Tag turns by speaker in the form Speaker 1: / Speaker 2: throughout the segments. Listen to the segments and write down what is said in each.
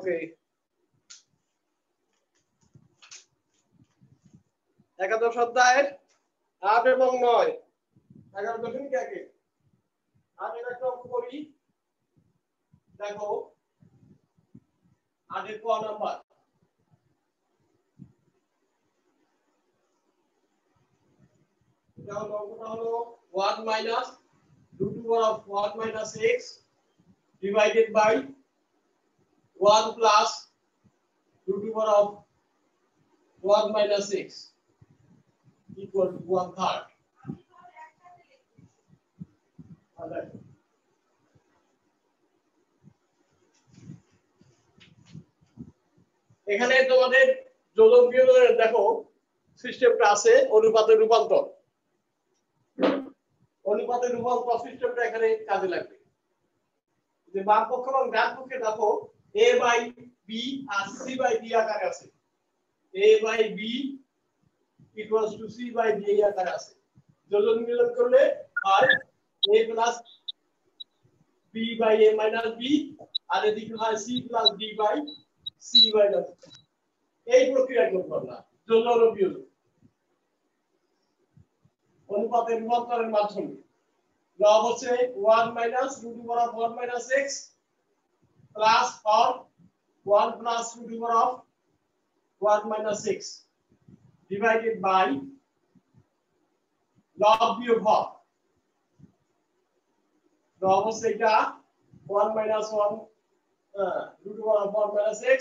Speaker 1: ওকে, একাদশ অধ্যায়ের 8 এবং 9 11.1 আমি একটা অঙ্ক করি। দেখো 8 এর ক নাম্বার, এটা হলো অঙ্কটা হলো 1 minus root over of 1 minus x divided by 1 plus root over of 1 minus x equal to 1/3. এখানে তোমাদের যোজন বিয়োজনের দেখো সিস্টেমটা আছে, অনুপাতের রূপান্তর। অনুপাতের রূপান্তর সিস্টেমটা এখানে কাজে লাগবে। যে বাম পক্ষ এবং ডান পক্ষে দেখো a বাই b আর c বাই d আকারে আছে। a by b equals to c by d আকারে আছে। যোজন বিয়োজন করলে হয় a plus b by a minus b আর এদিকে হয় c plus d by c minus d। এই প্রক্রিয়া করব না, যোজন ও বিয়োজন অনুপাতের রূপান্তরের মাধ্যমে। লব হচ্ছে 1 minus root over of 1 minus x plus or 1 plus root over of 1 minus x divided by log বিয়োগ হর। লব হচ্ছে এটা 1 minus 1 root over of 1 minus x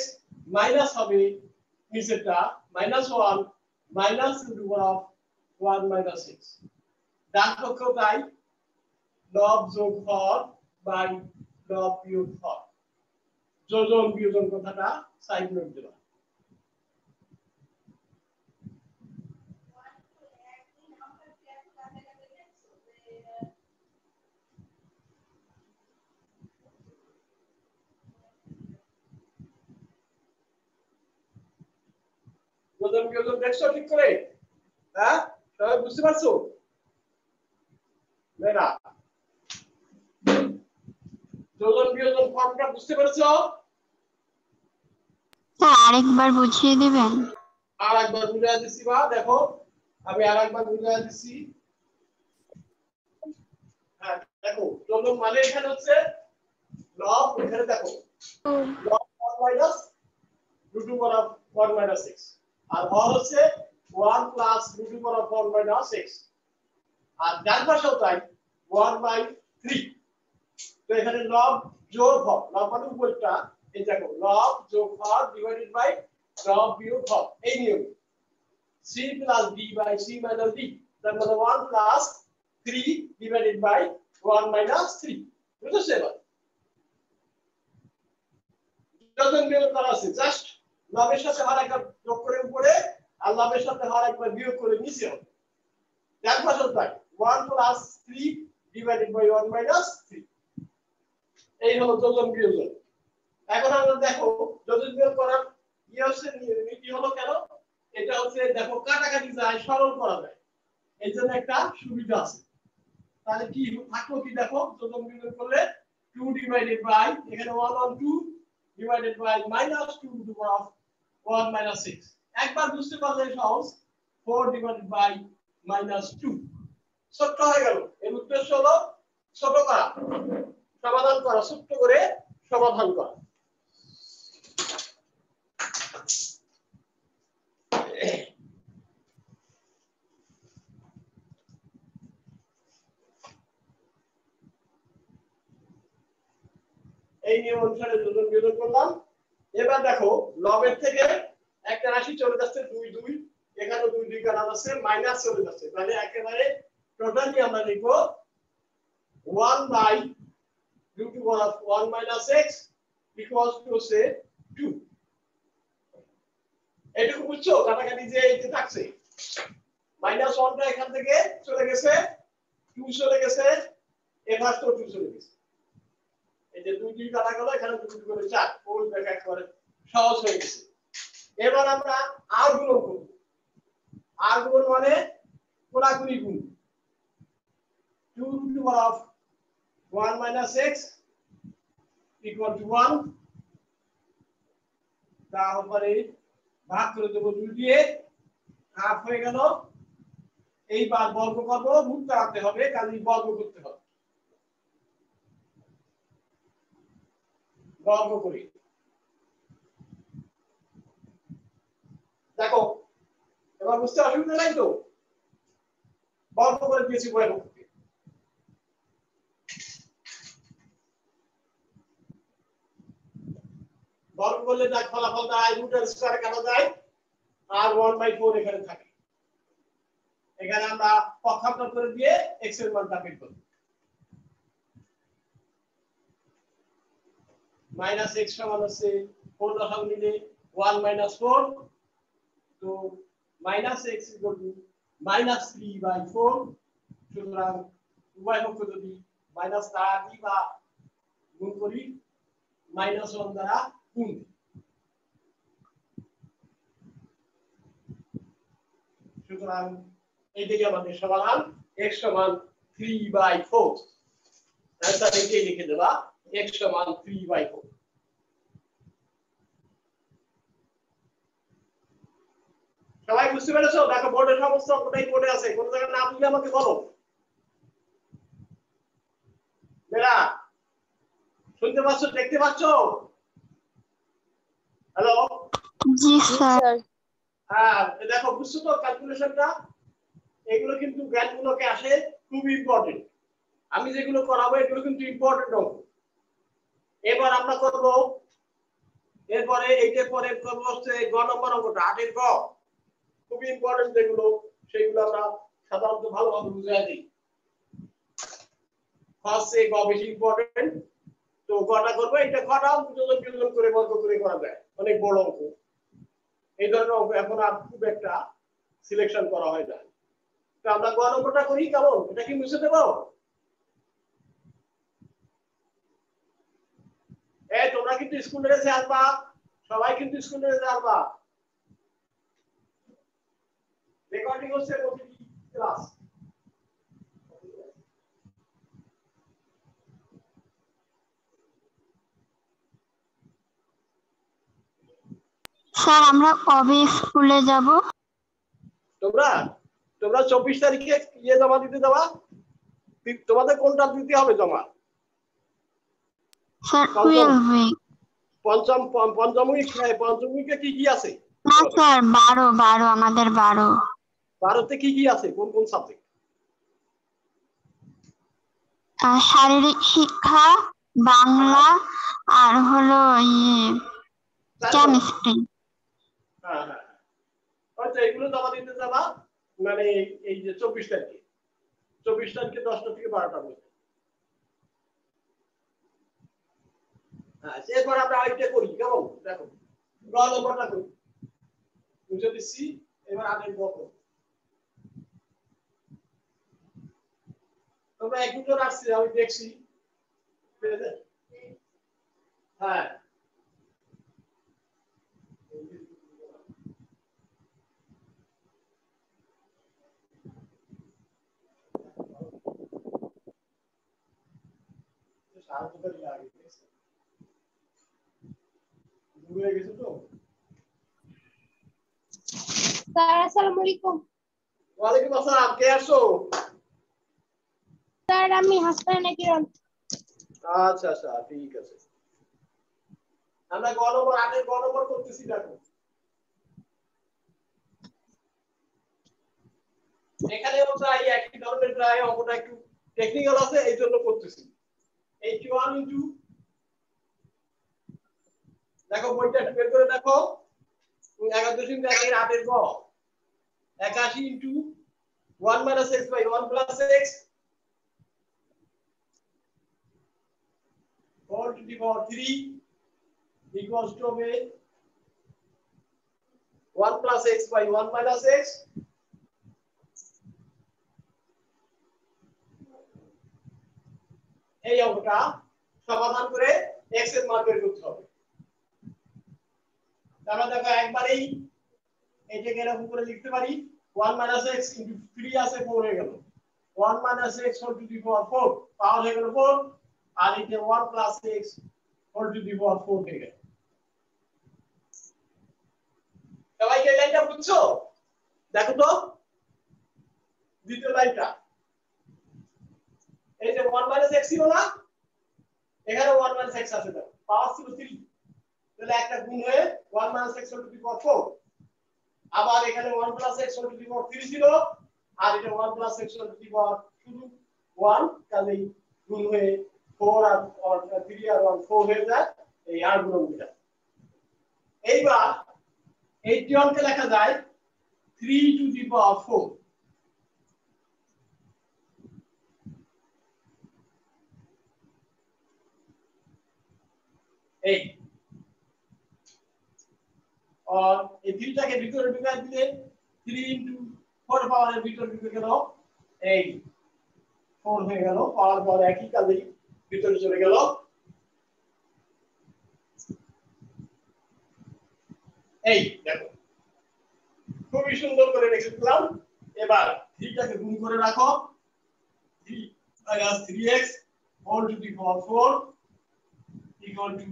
Speaker 1: minus হবে নিচেরটা minus 1 minus root over of 1 minus x। ডান পক্ষ তাই লব যোগ হর বাই লব বিয়োগ হর। যোজন বিয়োজন কথাটা সাইড নোট দিলাম। যোজন বিয়োজন দেখছো ঠিক করে? হ্যাঁ, সবাই বুঝতে পারছো? না, যোজন বিয়োজন ফর্মটা বুঝতে পেরেছো?
Speaker 2: স্যার আরেকবার বুঝিয়ে দিবেন?
Speaker 1: আরেকবার বুঝিয়ে দিচ্ছি। বা দেখো আমি আরেকবার বুঝিয়ে দিচ্ছি। হ্যাঁ দেখো, যোজন মানে এখানে হচ্ছে লব, এখানে দেখো লব 1 minus root over of 1 minus x আর হর হচ্ছে 1 plus root over of 1 minus x আর ডান পাশেও তাই 1 by 3। তো এখানে লব যোগ হর, লব মানে উপরটা, এই দেখো লব যোগ হর ডিভাইডেড বাই লব বিয়োগ হর, এই নিয়ম c plus d by c minus d, তার মানে 1 plus 3 divided by 1 minus 3। বুঝছো এবার? যোজন বিয়োজন করা আছে, জাস্ট লবের সাথে হর একবার যোগ করে উপরে আর লবের সাথে হর একবার বিয়োগ করে নিচে হবে। ডান পাশেও তাই 1 plus 3 divided by 1 minus 3। এই হলো যোজন বিয়োজন। এখন আমরা দেখো যোজন বিয়োগ করার নীতি হলো কেন, এটা হচ্ছে দেখো কাটাকাটি যায়, সরল করা যায়, এই জন্য একটা সুবিধা আছে। তাহলে কি থাকলো কি দেখো, যোজন বিয়োজন করলে 2 divided by এখানে 1 on 2 divided by minus 2 to the power of 1 minus 6। একবার বুঝতে পারলে সহজ, 4 divided by minus 2। ছোট হয়ে গেল। এর উদ্দেশ্য হলো ছোট করা, সমাধান করা, ছোট করে সমাধান করা। এই নিয়ম অনুসারে যোজন বিয়োজন করলাম। এবার দেখো লবের থেকে একটা রাশি চলে যাচ্ছে 2 2, এখানে 2 2 কাটা যাচ্ছে, মাইনাস চলে যাচ্ছে, তাহলে একেবারে টোটালি আমরা লিখব 1 by root over of 1 minus x equals to say 2। এটুকু বুঝছো? কাটাকাটি যে এই যে থাকছে, মাইনাস 1 টা এখান থেকে চলে গেছে, 2 চলে গেছে, এবার তো 2 চলে গেছে, এই যে 2 2 কাটা গেল, এখানে 2 2 করে 4, কোল ব্যাক করে সহজ হয়ে গেছে। এবার আমরা আর গুণ করব। আর গুণ মানে কোলাকুলি গুণ। 2 to the power of 1 minus x equal to 1 তারপরে ভাগ করে দেবো 2 দিয়ে, হাফ হয়ে গেল। এইবার বর্গ করব, রুট কাটতে হবে, কাজে বর্গ করতে হবে। বর্গ করি, দেখো এবার বুঝতে অসুবিধা নাই তো? বর্গ করে দিয়েছি বর্গ করতে। বর্গ করলে যা ফলাফল দাঁড়ায় রুটের স্কয়ারে কাটা যায় আর 1/4 এখানে থাকে। এখানে আমরা পক্ষান্তর করে দিয়ে x এর মানটা বের করব। -x সমান হচ্ছে 4 দশমিক নিলে 1 - 4, তো -x -3/4। সুতরাং উভয় পক্ষ যদি মাইনাস দ্বারা দিই বা গুণ করি, -1 দ্বারা গুণ। সুতরাং এইদিকে আমাদের সমাধান x সমান 3/4। অ্যান্সার এটাই লিখে দেবা, x সমান 3/4। সবাই বুঝতে পেরেছো? দেখো বোর্ডের সমস্ত অঙ্কটাই বোর্ডে আছে, কোন জায়গায় না বুঝলে আমাকে বলো। মেরা শুনতে পাচ্ছ, দেখতে পাচ্ছ? হ্যালো?
Speaker 2: জি স্যার।
Speaker 1: হ্যাঁ, দেখো বুঝছো তো ক্যালকুলেশনটা? এগুলো কিন্তু জ্ঞানগুলোকে আসে খুব ইম্পর্টেন্ট। আমি যেগুলো করাবো এগুলো কিন্তু ইম্পর্টেন্ট অঙ্ক। এবার আমরা করব, এরপরে এইটার পরে করব হচ্ছে গ নম্বর অঙ্কটা, 8 এর গ। খুব ইম্পর্টেন্ট যেগুলো, সেগুলো আমরা সাধারণত ভালোভাবে বুঝিয়ে দিই। ফার্স্ট এ গ বেশি ইম্পর্টেন্ট, তো গটা করব। এটা গটাও যোজন করে বর্গ করে করা যায়, অনেক বড় অঙ্ক। এই ধরনের অঙ্ক এখন আর খুব একটা সিলেকশন করা হয় না। তো আমরা গ নম্বরটা করি, কেমন? এটা কি মুছে দেব? এই তোমরা কিন্তু স্কুল ড্রেসে আসবা, সবাই কিন্তু স্কুল ড্রেসে আসবা। রেকর্ডিং হচ্ছে প্রতিটি ক্লাস।
Speaker 2: স্যার আমরা কবে স্কুলে যাব?
Speaker 1: তোমরা 24 তারিখে ইয়ে জমা দিতে যাবা। তোমাদের কোনটা দিতে হবে জমা?
Speaker 2: স্যার 12
Speaker 1: পঞ্চম উইকে কি কি আছে?
Speaker 2: না স্যার 12 আমাদের 12।
Speaker 1: 12তে কি কি আছে? কোন কোন সাবজেক্ট?
Speaker 2: শারীরিক শিক্ষা, বাংলা আর হলো কেমিস্ট্রি।
Speaker 1: হ্যাঁ হ্যাঁ, আচ্ছা এগুলো জমা দিতে যাবা মানে এই যে 24 তারিখে। 24 তারিখে 10টা থেকে 12টা মধ্যে। হ্যাঁ, এরপর আমরা আইটা করি, কেমন? দেখো গ নম্বরটা করি, বুঝে দিচ্ছি। এবার আগের গ করব। তোমরা এক দুটো আসছে, আমি দেখছি। হ্যাঁ,
Speaker 3: স্যার আসসালামু আলাইকুম।
Speaker 1: ওয়ালাইকুম আসসালাম, কে আসছো?
Speaker 3: স্যার আমি হাসনাইনা কিরণ।
Speaker 1: আচ্ছা আচ্ছা, ঠিক আছে। আমরা গ নম্বর 8 এর গ নম্বর করতেছি। দেখো এখানেও প্রায় একই ধরনের, প্রায় অঙ্কটা একটু টেকনিক্যাল আছে, এই জন্য করতেছি। 81 ইনটু, দেখো বইটা একটু বের করে দেখো, 11.8 এর গ 81 into 1 - x by 1 + x whole to the power 3 equals to 1 + x by 1 - x। এই অঙ্কটা সমাধান করে x এর মান বের করতে হবে। তাহলে দেখো একবারেই এইটাকে এরকম করে লিখতে পারি, 1 - x * 3 আছে 4 হয়ে গেল। 1 - x whole to the power 4 পাওয়ার হয়ে গেল 4, আর এটা 1 + x whole to the power 4 হয়ে গেল। সবাই কি লাইনটা বুঝছো? দেখো তো দ্বিতীয় লাইনটা, এই যে 1 - x ছিল না, এখানে 1 - x আছে, দেখো পাওয়ার ছিল 3, তাহলে একটা গুণ হয়ে 1 - x টু দি পাওয়ার 4, আবার এখানে 1 + x টু দি পাওয়ার 3 ছিল, আর এটা 1 + x টু দি পাওয়ার শুধু 1, তাহলে গুণ হয়ে 4 আর 3 আর 1 4 হয়ে যায়, এই আর গুণনটা। এইবার 81 কে লেখা যায় 3 টু দি পাওয়ার 4, এই और এই 3 টাকে ভিতরে ঢুকাই দিলে 3 * 4 পাওয়ারের ভিতরে ঢুকে গেল, এই 4 হয়ে গেল, পাওয়ার পর একই কাজে ভিতরে চলে গেল। এই দেখো খুবই সুন্দর করে লিখে দিলাম। এবার 3 টাকে গুণ করে রাখো, 3 - 3x whole to the power 4 equal to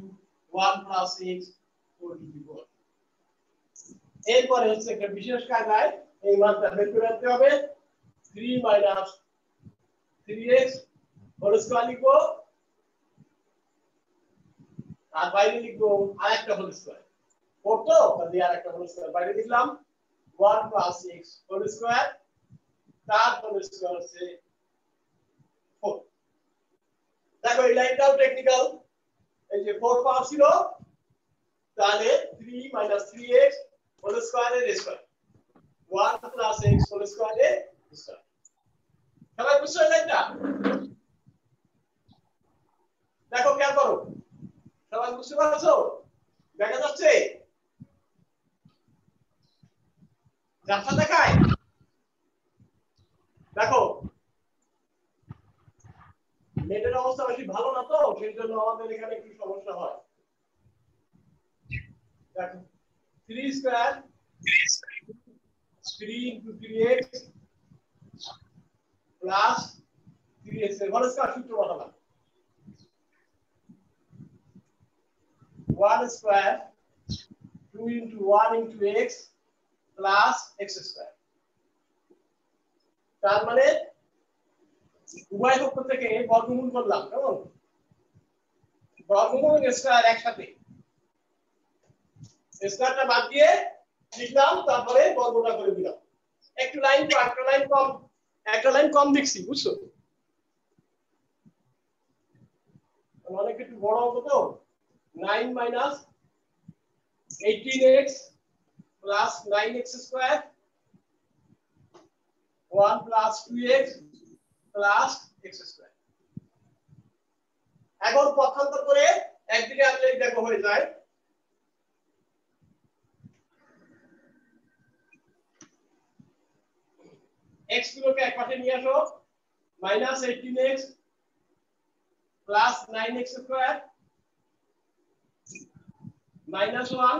Speaker 1: 1 + x whole to the power. এরপরে হচ্ছে একটা বিশেষ কায়দায় এই মানটা বের করে আনতে হবে। 3 - 3x হোল স্কয়ার লিখবো, আর বাইরে লিখবো আরেকটা হোল স্কয়ার, 4 তো তাহলে আরেকটা হোল স্কয়ার বাইরে লিখলাম, 1 + x হোল স্কয়ার, তার হোল স্কয়ার হচ্ছে 4। দেখো এই লাইনটাও টেকনিক্যাল, এই যে 4 পাওয়ার ছিল, তাহলে 3 - 3x হোল স্কয়ারের স্কয়ার, 1 + x হোল স্কয়ারের স্কয়ার। সবাই বুঝছো এই লাইনটা? দেখো খেয়াল করো, সবাই বুঝতে পারছো? দেখা যাচ্ছে যাত্রা দেখায়? দেখো নেটের অবস্থা বেশি ভালো না, তো সেই জন্য আমাদের এখানে একটু সমস্যা হয়। দেখো 3 স্কয়ার 3 * 3x প্লাস 3x এর হোল স্কয়ার সূত্র বসালাম, 1 square 2 * 1 * x plus x square. তার মানে উভয় পক্ষ থেকে বর্গমূল করলাম, কেমন? বর্গমূল স্কয়ার একসাথে, স্কয়ারটা বাদ দিয়ে লিখলাম, তারপরে বর্গটা করে দিলাম। একটা লাইন কম লিখছি, বুঝছো? অনেক একটু বড় হবে তো। 9 - 18x plus 9x square 1 plus 2x plus x square. এখন পক্ষান্তর করে একদিকে আনলে দেখো হয়ে যায় x গুলোকে এক পাশে নিয়ে আসো, -18x plus 9x square -1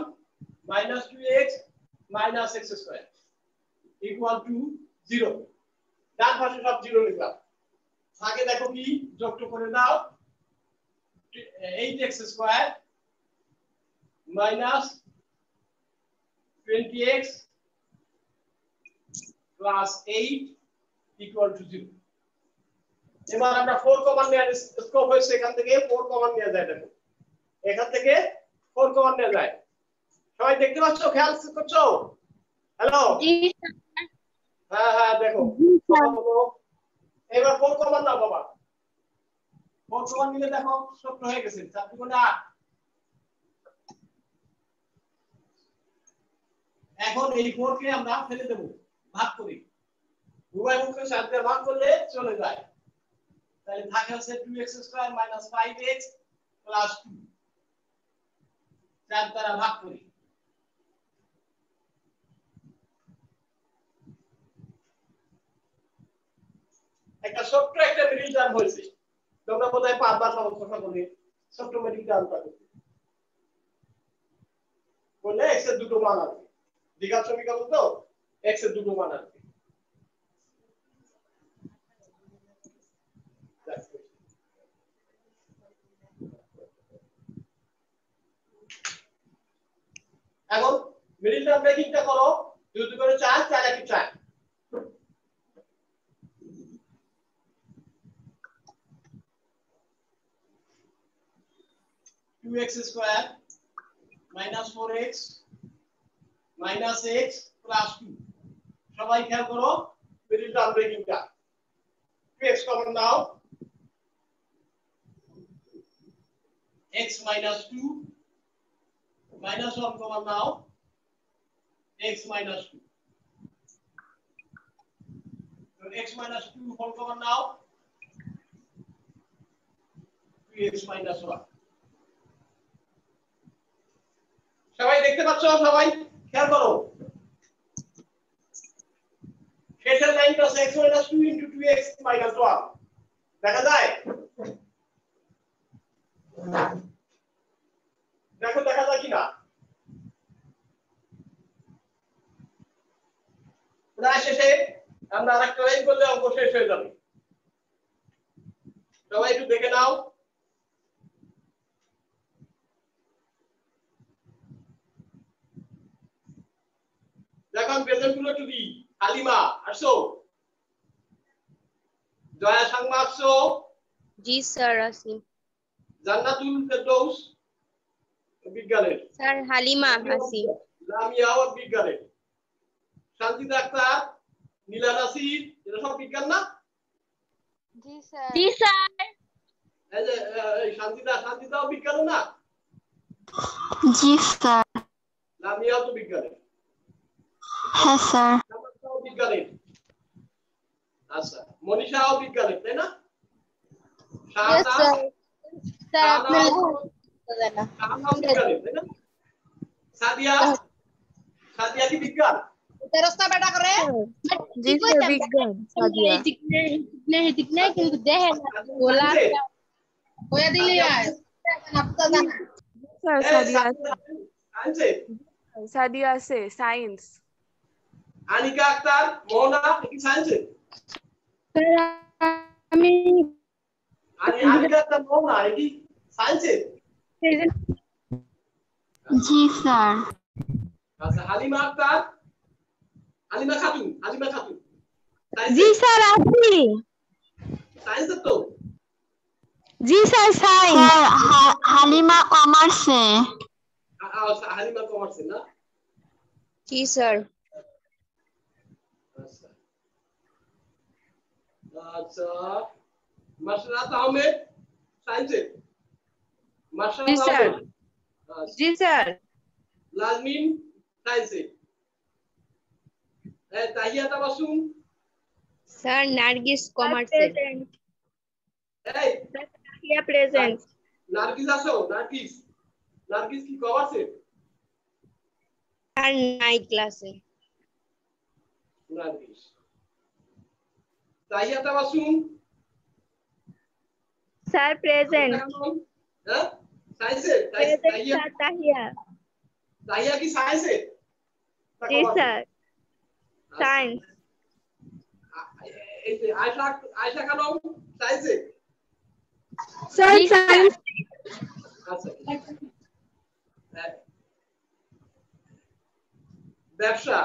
Speaker 1: -2x - x square equal to 0। ডান পাশে সব 0 লিখলাম, আগে দেখো কি যোগটা করে দাও, 8x square -20x plus 8 equal to 0। এবার আমরা 4 কমন নেওয়ার স্কোপ হয়েছে, এখান থেকে 4 কমন নেওয়া যায়, দেখো এখান থেকে 4 কমন নেওয়া যায়। সবাই দেখতে পাচ্ছ, খেয়াল করছো? হ্যালো, হ্যাঁ হ্যাঁ দেখো, এবার 4 কমন নাও বাবা, 4 কমন নিলে দেখো সূত্র হয়ে গেছে 4 × 8। এখন এই 4 কে আমরা ফেলে দেব, ভাগ করি, উভয় পক্ষের সাথে ভাগ করলে চলে যায়, তাহলে থাকে হচ্ছে 2x² - 5x প্লাস 2, 4 দ্বারা ভাগ করি। একটা ছোট্ট একটা মিডল টার্ম হয়েছে, তোমরা বোধহয় পাঁচবার সমস্যা করলে ছোট্ট মিডল টার্মটা বললে x এর দুটো মান আসবে, দ্বিঘাত সমীকরণ তো x এর দুটো মান আসবে। এখন মিডল টার্ম ব্রেকিংটা করো 2 2 করে 4 4 1 4 2x square minus 4x minus x plus 2 সবাই খেয়াল করো মিডল টার্ম ব্রেকিংটা 2x কমন নাও x minus 2 minus 1 common now x minus 2 so x minus 2 whole common now 2x minus 1 সবাই দেখতে পাচ্ছ সবাই খেয়াল করো শেষের লাইনটা x minus 2 into 2x minus 1 দেখা যায় দেখো দেখা যায় কিনা প্রায় শেষে আমরা আরেকটা লাইন করলে অঙ্ক শেষ হয়ে যাবে সবাই একটু দেখে নাও দেখো প্রেজেন্ট গুলো একটু দিই হালিমা আসো জয়া সাংমা আসো
Speaker 4: জি স্যার আসি
Speaker 1: জান্নাতুল ফেরদৌস বিজ্ঞানের
Speaker 4: স্যার হালিমা আসি
Speaker 1: লামিয়াও বিজ্ঞানের শান্তি ডাক্তার নীলা নাসির এরা সব বিজ্ঞান না
Speaker 4: জি স্যার
Speaker 1: এই যে শান্তিদাও বিজ্ঞান না
Speaker 2: জি স্যার
Speaker 1: লামিয়াও তো বিজ্ঞানের
Speaker 2: হ্যাঁ স্যার
Speaker 1: জান্নাতুল বিজ্ঞানের আচ্ছা মনীষাও বিজ্ঞানের তাই না
Speaker 4: স্যার আপনার
Speaker 1: সাদিয়া কি বিজ্ঞান
Speaker 3: তেরস্তা বেটা করে
Speaker 4: জি স্যার বিজ্ঞান সাদিয়া
Speaker 3: দিকনে কিন্তু দেখে না বলা হয়ে দিলি আর নাপতা জানা
Speaker 4: স্যার সাদিয়া আছে সায়েন্স
Speaker 1: আনিকা আক্তার মোহনা কি সায়েন্সে
Speaker 3: স্যার আমি
Speaker 1: আনিকা আক্তার মোহনা কি সায়েন্সে
Speaker 2: জি স্যার
Speaker 1: আচ্ছা হালিমা আক্তার হালিমা খাতুন
Speaker 4: জি স্যার আসি
Speaker 1: সায়েন্সে তো
Speaker 4: জি স্যার সায়েন্স
Speaker 2: স্যার হালিমা কমার্সে
Speaker 1: হালিমা কমার্সে না
Speaker 4: জি স্যার
Speaker 1: আচ্ছা আচ্ছা মাশরাত আহমেদ সায়েন্সে
Speaker 4: জি স্যার জি স্যার
Speaker 1: লাজমিন সায়েন্সে তাহিয়া তাবাসসুম
Speaker 4: স্যার নার্গিস কমার্সে
Speaker 1: এই
Speaker 4: তাহিয়া প্রেজেন্ট
Speaker 1: নার্গিস আসো নার্গিস কি কমার্সে
Speaker 4: স্যার নাই ক্লাসে
Speaker 1: নার্গিস তাহিয়া তাবাসসুম
Speaker 4: স্যার প্রেজেন্ট
Speaker 1: হ্যাঁ সায়েন্সে তাহিয়া কি সায়েন্সে
Speaker 4: জি স্যার সায়েন্স
Speaker 1: এই যে আয়শা খানম সায়েন্সে
Speaker 4: স্যার সায়েন্স
Speaker 1: আচ্ছা ব্যবসা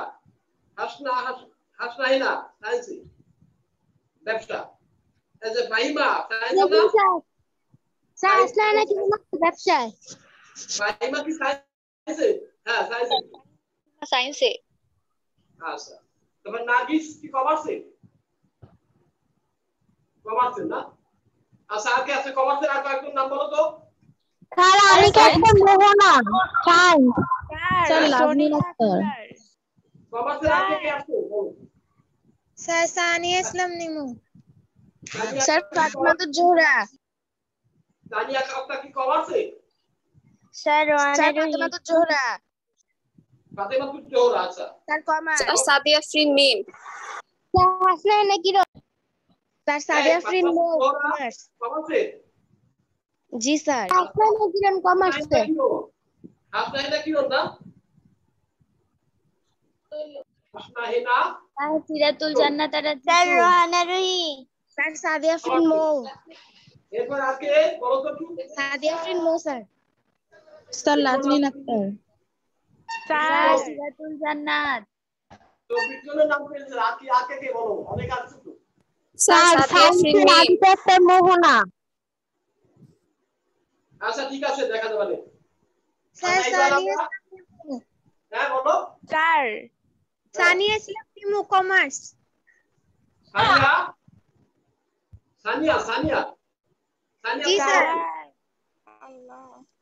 Speaker 1: হাসনাহিনা সায়েন্সে ব্যবসা এই যে ফাহিমা সায়েন্সে
Speaker 3: স্যার আসলে নাকি ব্যবসায়
Speaker 1: ফাহিমা কি সায়েন্সে হ্যাঁ
Speaker 4: সায়েন্সে
Speaker 1: আচ্ছা তারপর নার্গিস কি কমার্সে না আচ্ছা আর কি আছে কমার্সের আর কয়েকজন নাম বলো তো
Speaker 2: স্যার আমি একটা মোহনা সায়েন্স
Speaker 3: স্যার লাভলি আক্তার
Speaker 1: কমার্সের আর কে আছে
Speaker 3: স্যার সানিয়া ইসলাম নিমু
Speaker 1: স্যার
Speaker 3: ফাতিমাতুল জোহরা
Speaker 1: তানিয়া আক্তার কি কমার্সে
Speaker 3: স্যার ফাতিমাতুল জোহরা
Speaker 1: ফাতেমাতুল জোহরা আচ্ছা
Speaker 3: স্যার কমার্স
Speaker 4: স্যার সাদিয়া ফ্রিন মিম
Speaker 3: স্যার আসলে নাকি স্যার সাদিয়া ফ্রিন কমার্স
Speaker 1: কমার্সে
Speaker 3: জি স্যার আসলে নাকি কমার্সে
Speaker 1: হাসনাহিনা কি না হাসনাহিনা
Speaker 3: স্যার সিরাতুল জান্নাত স্যার রোহানা রুহি স্যার সাদিয়া ফ্রিন মৌ
Speaker 1: এরপর আর কে বলো তো একটু
Speaker 3: সাদিয়া ফ্রিন মৌ স্যার লাজমিন আক্তার
Speaker 4: স্যার সিরাতুল জান্নাত
Speaker 1: তো বিজ্ঞানের নাম পেয়েছে আকে কে বলো অনেক আছে তো
Speaker 2: স্যার সায়েন্সের আর্কিটেক্টর মোহনা
Speaker 1: আচ্ছা ঠিক আছে দেখা যাবে না
Speaker 3: স্যার
Speaker 1: আচ্ছা, এবার
Speaker 3: সানিয়া
Speaker 1: আমরা- হ্যাঁ বলো
Speaker 3: স্যার সানিয়া ইসলাম টিমু কমার্স
Speaker 1: সানিয়া সানিয়া সানিয়া সানিয়া
Speaker 3: জি স্যার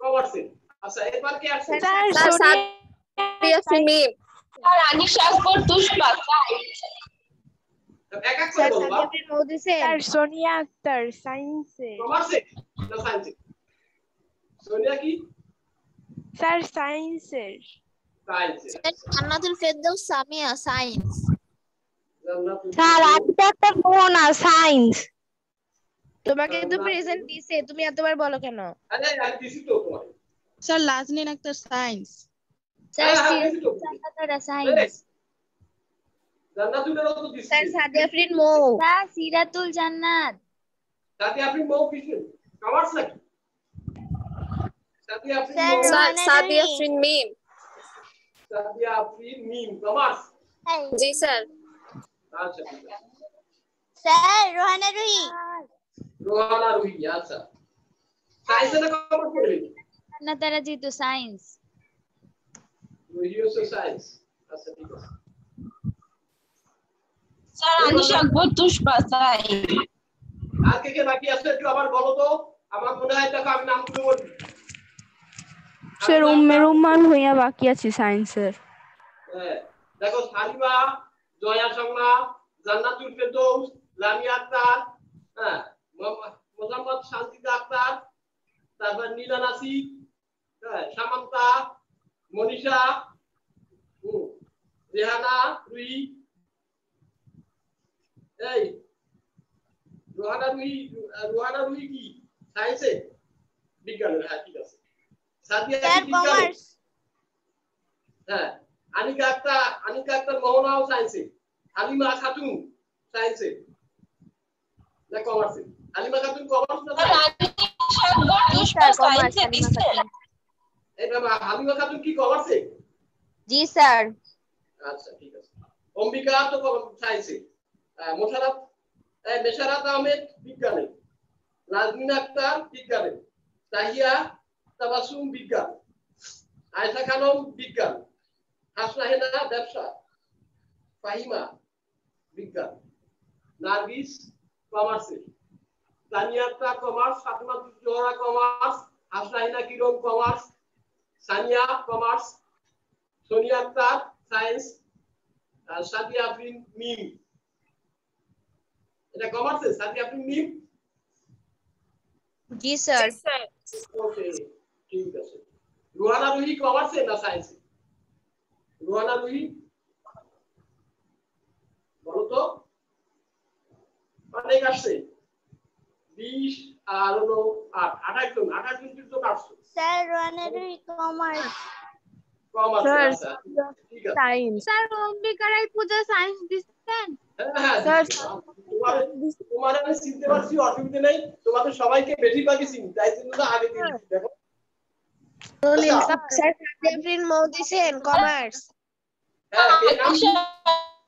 Speaker 1: কমার্সে আচ্ছা এবার কে আসছে
Speaker 3: স্যার
Speaker 4: সাদিয়া মিম
Speaker 5: স্যার আনিশা আকবর তুষপা
Speaker 1: এক এক করে
Speaker 3: স্যার
Speaker 1: বলবা
Speaker 3: সাদিয়া মৌদি স্যার সোনিয়া আক্তার সায়েন্সে
Speaker 1: কমার্সে না সায়েন্সে সোনিয়া কি
Speaker 3: স্যার সায়েন্সের
Speaker 1: সায়েন্সে
Speaker 4: জান্নাতুল ফেরদৌস সামিয়া সায়েন্স
Speaker 2: স্যার আর্কিটেক্টর মোহনা সায়েন্স
Speaker 3: তোমাকে তো প্রেজেন্ট দিছে তুমি এতবার বলো কেন
Speaker 1: আরে আমি দিছি তো তোমার
Speaker 3: স্যার লাজনিন আক্তার সায়েন্স
Speaker 4: স্যার
Speaker 1: হ্যাঁ, দিছি তো।
Speaker 4: সিরাতুল সায়েন্স
Speaker 1: জান্নাতুলেরও তো দিছি
Speaker 3: স্যার সাদিয়া ফ্রিন মৌ
Speaker 4: স্যার সিরাতুল জান্নাত
Speaker 1: সাথে আপনি মৌ কিসের কমার্স নাকি সাথে আপনি
Speaker 4: স্যার
Speaker 1: মৌ
Speaker 4: সাদিয়া মিম
Speaker 1: সাথে আপনি মিম কমার্স
Speaker 4: জি স্যার
Speaker 1: আচ্ছা ঠিক আছে
Speaker 4: স্যার রোহানা রুহি
Speaker 1: রোহানা রুহি আচ্ছা সায়েন্সে না কমার্স পড়বে
Speaker 4: জান্নাতারা জিতু সায়েন্স
Speaker 1: রুহি হচ্ছে সায়েন্স আচ্ছা ঠিক আছে
Speaker 5: স্যার আনিশা আকবর তুষপা সায়েন্স
Speaker 1: আর কে কে বাকি আছে একটু আবার বলো তো আমার মনে হয় দেখো আমি নামগুলো বলি
Speaker 6: স্যার রুম্মান হইয়া বাকি আছে সায়েন্সের
Speaker 1: হ্যাঁ দেখো সালিমা জয়া শর্মা জান্নাতুল ফেরদৌস লামিয়া আক্তার হ্যাঁ মোহাম্মদ শান্তিদা আক্তার তারপর নীলা নাসির হ্যাঁ সামান্তা মনীষা রেহানা রুহি এই রোহানা রুহি কি সায়েন্সে বিজ্ঞানের হ্যাঁ ঠিক আছে সাদিয়া কি বিজ্ঞানে হ্যাঁ আনিকা আক্তার মোহনাও সায়েন্সে হালিমা খাতুন সায়েন্সে না কমার্সে হালিমা খাতুন কমার্স না
Speaker 5: স্যার আনিশা আকবর তুষপা সায়েন্সে দিচ্ছেন
Speaker 1: এই বাবা হালিমা খাতুন কি কমার্সে
Speaker 4: জি স্যার
Speaker 1: আচ্ছা ঠিক আছে অম্বিকা তো সায়েন্সে মেশারাত আহমেদ বিজ্ঞানে নাজমিন আক্তার বিজ্ঞানে তাহিয়া তাবাসুম বিজ্ঞান আয়েশা খানম বিজ্ঞান হাসনা হেনা ব্যবসা ফাহিমা বিজ্ঞান নার্গিস কমার্সে Tania Akter commerce Fatima Zohra commerce Hasna Hena Kiran commerce Sania commerce Sonia Akter science Sadia Afrin Mim এটা কমার্সে সাদিয়া আফরিন মিম
Speaker 3: জি স্যার
Speaker 1: ওকে ঠিক আছে রোহানা রুহি কমার্সে না সায়েন্সে রোহানা রুহি বলো তো অনেক আসছে 20 আর হলো 8 28 জন আসছে
Speaker 4: স্যার রোহানা রুহি কমার্স
Speaker 1: কমার্সে আচ্ছা ঠিক আছে
Speaker 3: সায়েন্স
Speaker 4: স্যার অম্বিকারাই পূজা সায়েন্স দিচ্ছেন
Speaker 1: হ্যাঁ তোমার আমি চিনতে পারছি অসুবিধা নেই তোমাদের সবাইকে বেশিরভাগই চিনি তাই জন্য তো আগে দিয়ে দিচ্ছি দেখো
Speaker 3: স্যার সাদিয়া ফ্রিন মৌ দিছেন কমার্স
Speaker 1: হ্যাঁ কে নাম কি?
Speaker 5: আনিশা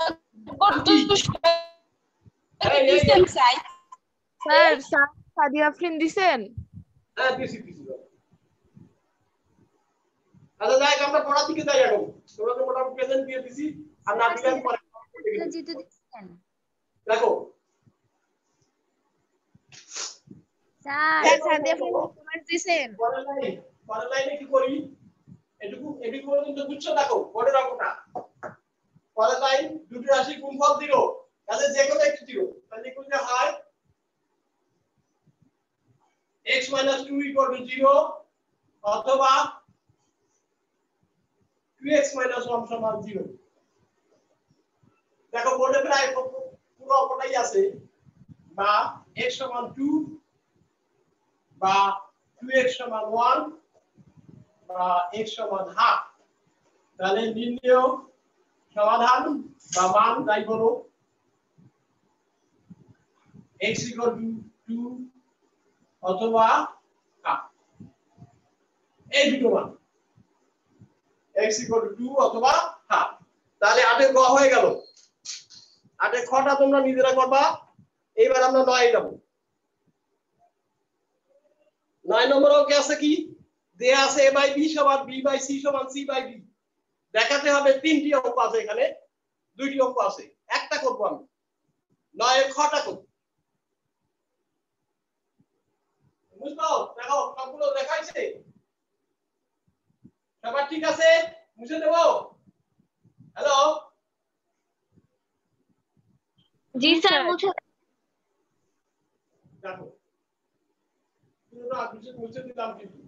Speaker 5: আকবর তুষপা দিচ্ছেন সায়েন্স
Speaker 3: স্যার সাদিয়া ফ্রিন দিছেন
Speaker 1: হ্যাঁ দিছি আচ্ছা যাই আমরা পড়ার দিকে যাই এখন তোমাদের মোটামুটি প্রেজেন্ট দিয়ে দিছি আর না দিলে আমি পরে
Speaker 4: জিতু দিচ্ছেন
Speaker 1: দেখো
Speaker 4: স্যার
Speaker 3: সাদিয়া ফ্রিন কমার্স দিছেন
Speaker 1: পরের লাইনে কি করি এটুকু পর্যন্ত বুঝছো দেখো পরের অঙ্কটা পরের লাইন দুটি রাশি গুণফল দিল তাহলে যে কোনো একটি দিল তাহলে কি করতে হয় x - 2 = 0 অথবা 2x - 1 = 0 দেখো বোর্ডে প্রায় পুরো অঙ্কটাই আছে বা x = 2 বা 2x = 1 বা x = হাফ তাহলে নির্ণেয় সমাধান বা মান যাই বলো x = 2 অথবা হাফ এই দুটো মান x = 2 অথবা হাফ। তাহলে 8 এর গ হয়ে গেল। 8 এর খটা তোমরা নিজেরা করবা। এইবার আমরা 9 যাব। 9 নম্বর অঙ্কে আছে কি? দেয়া আছে a/b = b/c = c/d। দেখাতে হবে তিনটি অঙ্ক আছে এখানে, দুইটি অঙ্ক আছে, একটা করব আমি। 9 এর খটা করব। বুঝছো? দেখো সবগুলো দেখাইছে। সবার ঠিক আছে? মুছে দেব? হ্যালো?
Speaker 2: জি স্যার মুছে
Speaker 1: দেখো পুরোটা মুছে দিলাম কিন্তু।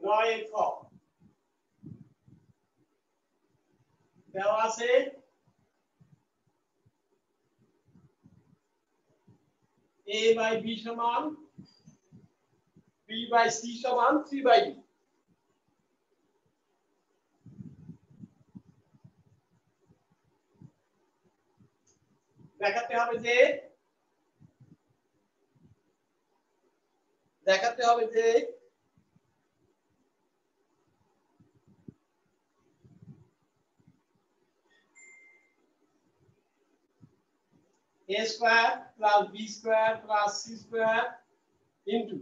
Speaker 1: নয় খ দেওয়া আছে a/b সমান b/c সমান c/d। দেখাতে হবে যে a square plus b square plus c square into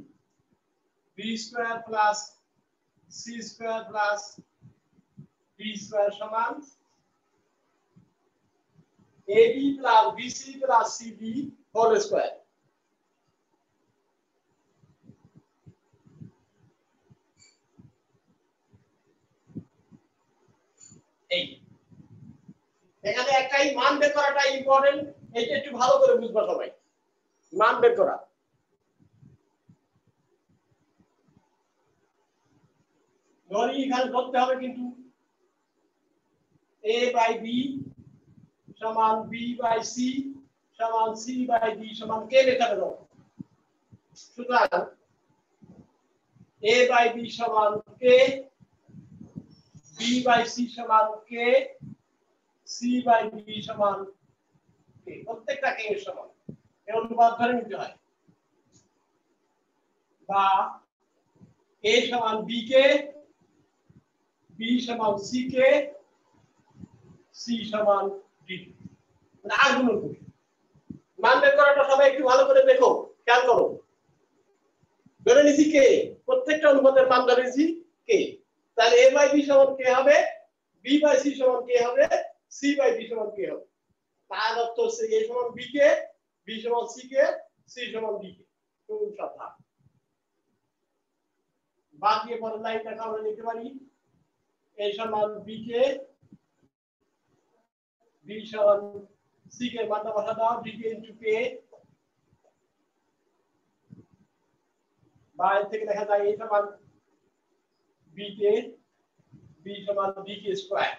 Speaker 1: b square plus c square plus d square সমান ab plus bc plus cd whole square। এই এখানে একটাই মান বের করাটা ইম্পর্টেন্ট। এইটা একটু ভালো করে বুঝবা সবাই। মান বের করা ধরি এখানে ধরতে হবে কিন্তু a/b সমান b/c সমান c/d সমান k লেখাতে দাও। সুতরাং a/b সমান k, b/c সমান k, c/d সমান k। প্রত্যেকটা k এর সমান এই অনুপাত ধরে নিতে হয়। বা a সমান b k, b সমান c k, c সমান d। মানে আর গুণ করি। মান বের করাটা সবাই একটু ভালো করে দেখো, খেয়াল করো। ধরে নিছি k, প্রত্যেকটা অনুপাতের মান ধরে নিছি k। তাহলে a/b সমান k হবে, b/c সমান k হবে, c/d সমান k হবে। তার অর্থ হচ্ছে a সমান b k, b সমান c k, c সমান d k। কোন কথা বাদ দিয়ে পরের লাইনটা আমরা লিখতে পারি a সমান b k, b সমান c k এর মানটা বসা দাও, d k into k। বাইরে থেকে দেখা যায় a সমান b k, b সমান d k স্কয়ার।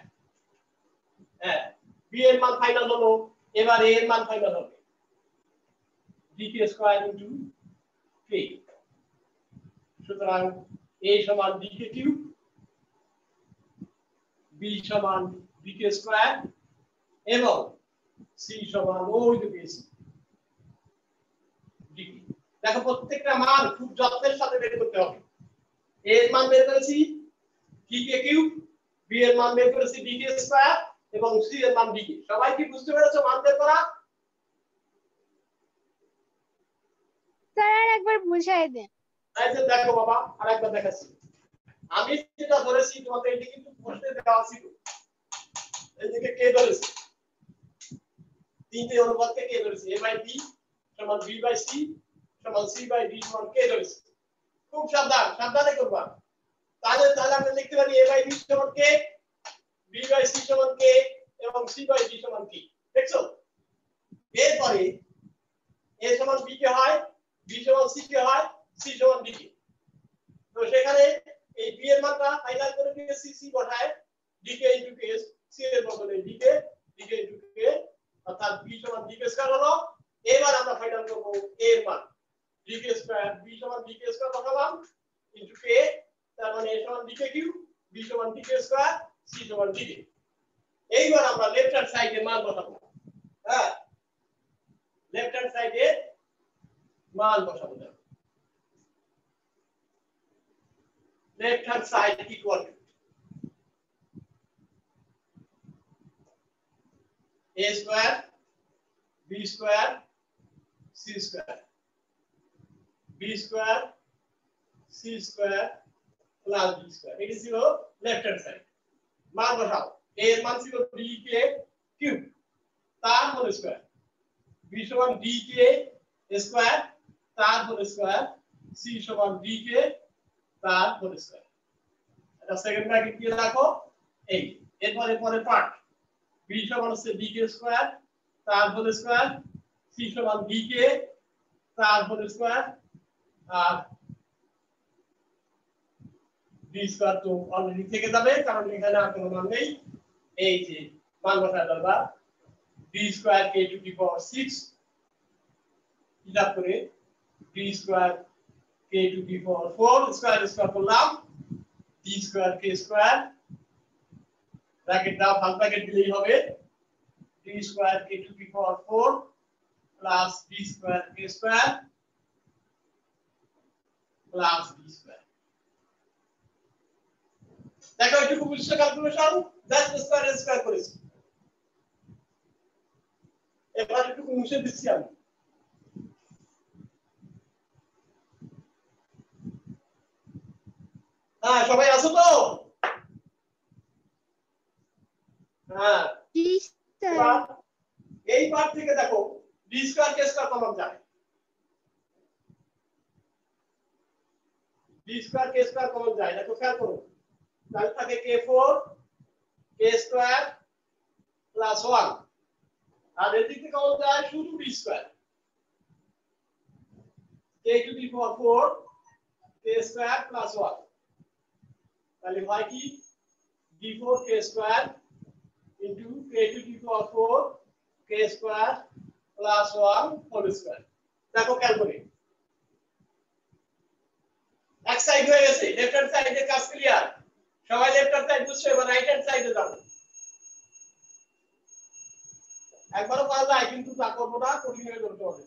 Speaker 1: হ্যাঁ, b এর মান ফাইনাল হলো, এবার a এর মান ফাইনাল হবে d k square into k। সুতরাং a সমান d k কিউব, b সমান d k স্কয়ার এবং c সমান ওই যে পেয়েছি d k। দেখো প্রত্যেকটা মান খুব যত্নের সাথে বের করতে হবে। a এর মান বের করেছি d k কিউব, b এর মান বের করেছি d k স্কয়ার এবং c এর মান d k। সবাই কি বুঝতে পেরেছো মান বের করা?
Speaker 4: স্যার আর একবার বুঝাই দেন।
Speaker 1: এই যে দেখো বাবা, আরেকবার দেখাচ্ছি। আমি যেটা ধরেছি তোমাদের এটা কিন্তু প্রশ্নে দেওয়া ছিল। এইদিকে কে ধরেছে? তিনটে অনুপাতকে কে ধরেছে? a/b সমান b/c সমান c/d সমান কে ধরেছে। খুব সাবধানে করবা। তাহলে আমরা লিখতে পারি a/b সমান k, b/c সমান k এবং c/d সমান k। দেখছো? এরপরে a সমান b কে হয়, b সমান c কে হয়, c সমান d কে। তো সেখানে এই b এর মানটা ফাইনাল করে দিয়ে c বসায় d k into k, c এর বদলে d k into k, অর্থাৎ b সমান d k স্কয়ার হলো, এবার আমরা ফাইনাল করব a এর মান dk স্কয়ার b সমান dk স্কয়ার বসালাম ইনটু k তার মানে a সমান dk কিউব b সমান dk স্কয়ার c সমান dk এইবার আমরা লেফট হ্যান্ড সাইডে মান বসাবো হ্যাঁ লেফট হ্যান্ড সাইডে মান বসাবো left hand side equal to a square b square c square b square c square plus b square এটি ছিল লেফট হ্যান্ড সাইড মান বসাও a এর মান ছিল dk কিউব তার হোল স্কয়ার b সমান dk স্কয়ার তার হোল স্কয়ার c সমান dk তার হোল স্কয়ার এটা সেকেন্ড ব্র্যাকেট দিয়ে রাখো এই এরপরে পরে পার্ট b সমান হচ্ছে dk স্কয়ার তার হোল স্কয়ার c সমান dk তার হোল স্কয়ার আর b স্কয়ার তো অলরেডি থেকে যাবে কারণ এখানে আর কোনো মান নেই এই যে মান বসায় দাও b square k to the power 6 হিসাব করে b square k to the power 4 square square করলাম b square k square bracket দাও ফাল ব্র্যাকেট দিলেই হবে b square k to the power 4 plus b square k square plus b square দেখো এটুকু বুঝছো calculation that square square করেছি এবার এটুকু মুছে দিচ্ছি আমি হ্যাঁ সবাই আছো তো হ্যাঁ
Speaker 4: জি স্যার
Speaker 1: এই পার্ট থেকে দেখো b square k square common যায় b square k square common যায় দেখো খেয়াল করো তাহলে থাকে k4 k স্কয়ার প্লাস 1 আর এদিক থেকে কমন যায় শুধু b square k to the power 4 k square plus 1 তাহলে হয় কি d4 k square into k to the power 4 k square plus 1 whole square দেখো ক্যালকুলেট এক সাইড হয়ে গেছে লেফট হ্যান্ড সাইডে কাজ ক্লিয়ার সবাই লেফট হ্যান্ড সাইড বুঝছো এবার রাইট হ্যান্ড সাইডে যাও একবারও পাওয়া যায় কিন্তু তা করবো না কঠিন হয়ে করতে হবে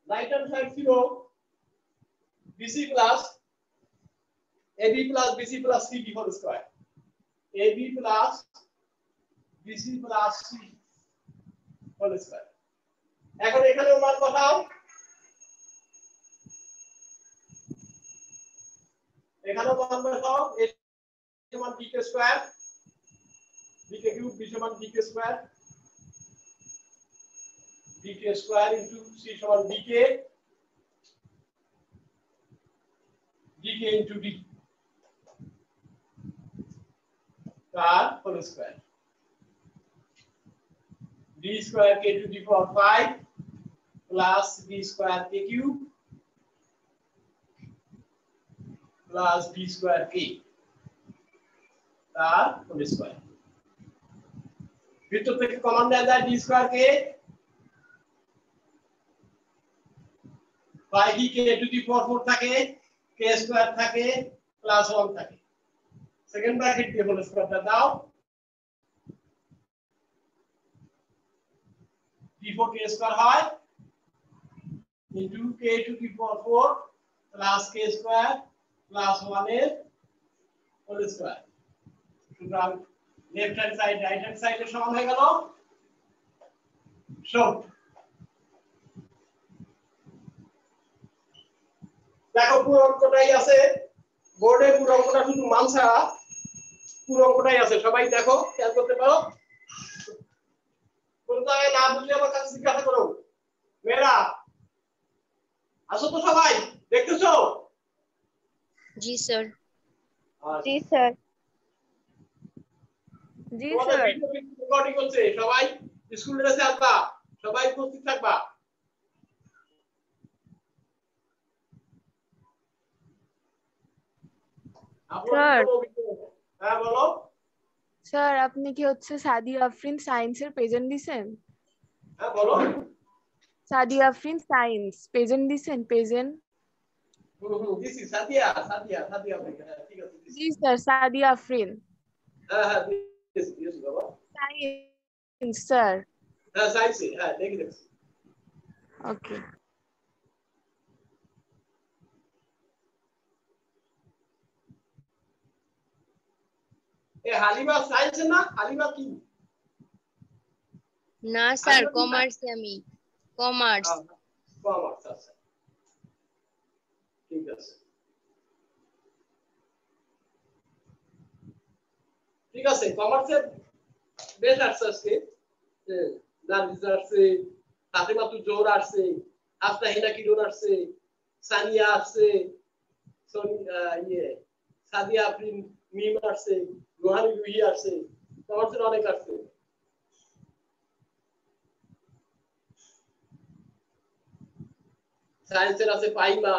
Speaker 1: রাইট হ্যান্ড সাইড ছিল bc plus ab plus bc plus cd whole square ab plus bc plus c whole square এখন এখানে মান বসাও এখানে মান বসাও a সমান dk square dk cube b সমান dk square dk square into c সমান dk dk ইনটু d তার whole square d square k to the power 5 plus d square k cube plus d square k তার whole square ভিতর থেকে common দেয়া যায় d square k 5d k to the power 4 থাকে k square থাকে plus 1 থাকে second bracket দিয়ে whole স্কয়ারটা দাও d4 k square হয় into k to the power 4 plus k square plus 1 এর হোল স্কয়ার সুতরাং left hand side right hand সাইডের সমান হয়ে গেল সব দেখো পুরো অঙ্কটাই আছে বোর্ডে পুরো অঙ্কটা শুধু মান ছাড়া পুরো অঙ্কটাই আছে সবাই দেখো খেয়াল করতে পারো কোনটা না বুঝলে আমার কাছে জিজ্ঞাসা করো মেয়েরা আসো তো সবাই দেখতেছো
Speaker 2: जी सर
Speaker 4: জি স্যার
Speaker 6: জি
Speaker 1: তোমাদের
Speaker 6: স্যার
Speaker 1: ভিডিও রেকর্ডিং হচ্ছে সবাই স্কুল ড্রেসে আসবা সবাই উপস্থিত থাকবা
Speaker 6: স্যার
Speaker 1: হ্যাঁ বলো
Speaker 6: স্যার আপনি কি হচ্ছে সাদি আফরিন সায়েন্সের প্রেজেন্ট দিছেন
Speaker 1: হ্যাঁ বলো
Speaker 6: Sadia Afrin science. Peasant দিছেন peasant.
Speaker 1: This is Sadia ভাই হ্যাঁ ঠিক আছে
Speaker 6: জি স্যার Sadia Afrin.
Speaker 1: হ্যাঁ yes বাবা
Speaker 6: Science স্যার.
Speaker 1: হ্যাঁ সায়েন্স হ্যাঁ দেখি
Speaker 6: ওকে.
Speaker 1: এ হালিমা সায়েন্স না হালিমা কি
Speaker 2: না স্যার কমার্স আমি কমার্স
Speaker 1: কমার্স আচ্ছা ঠিক আছে কমার্সের বেশ আসছে আজকে নার্গিস আসছে ফাতেমা তু জোর আসছে আফনা হিনা কি জোর আসছে সানিয়া আসছে সাদিয়া আফরিন মিম আসছে রোহানি রুহি আসছে কমার্সের অনেক আসছে সায়েন্সের আছে পাইমা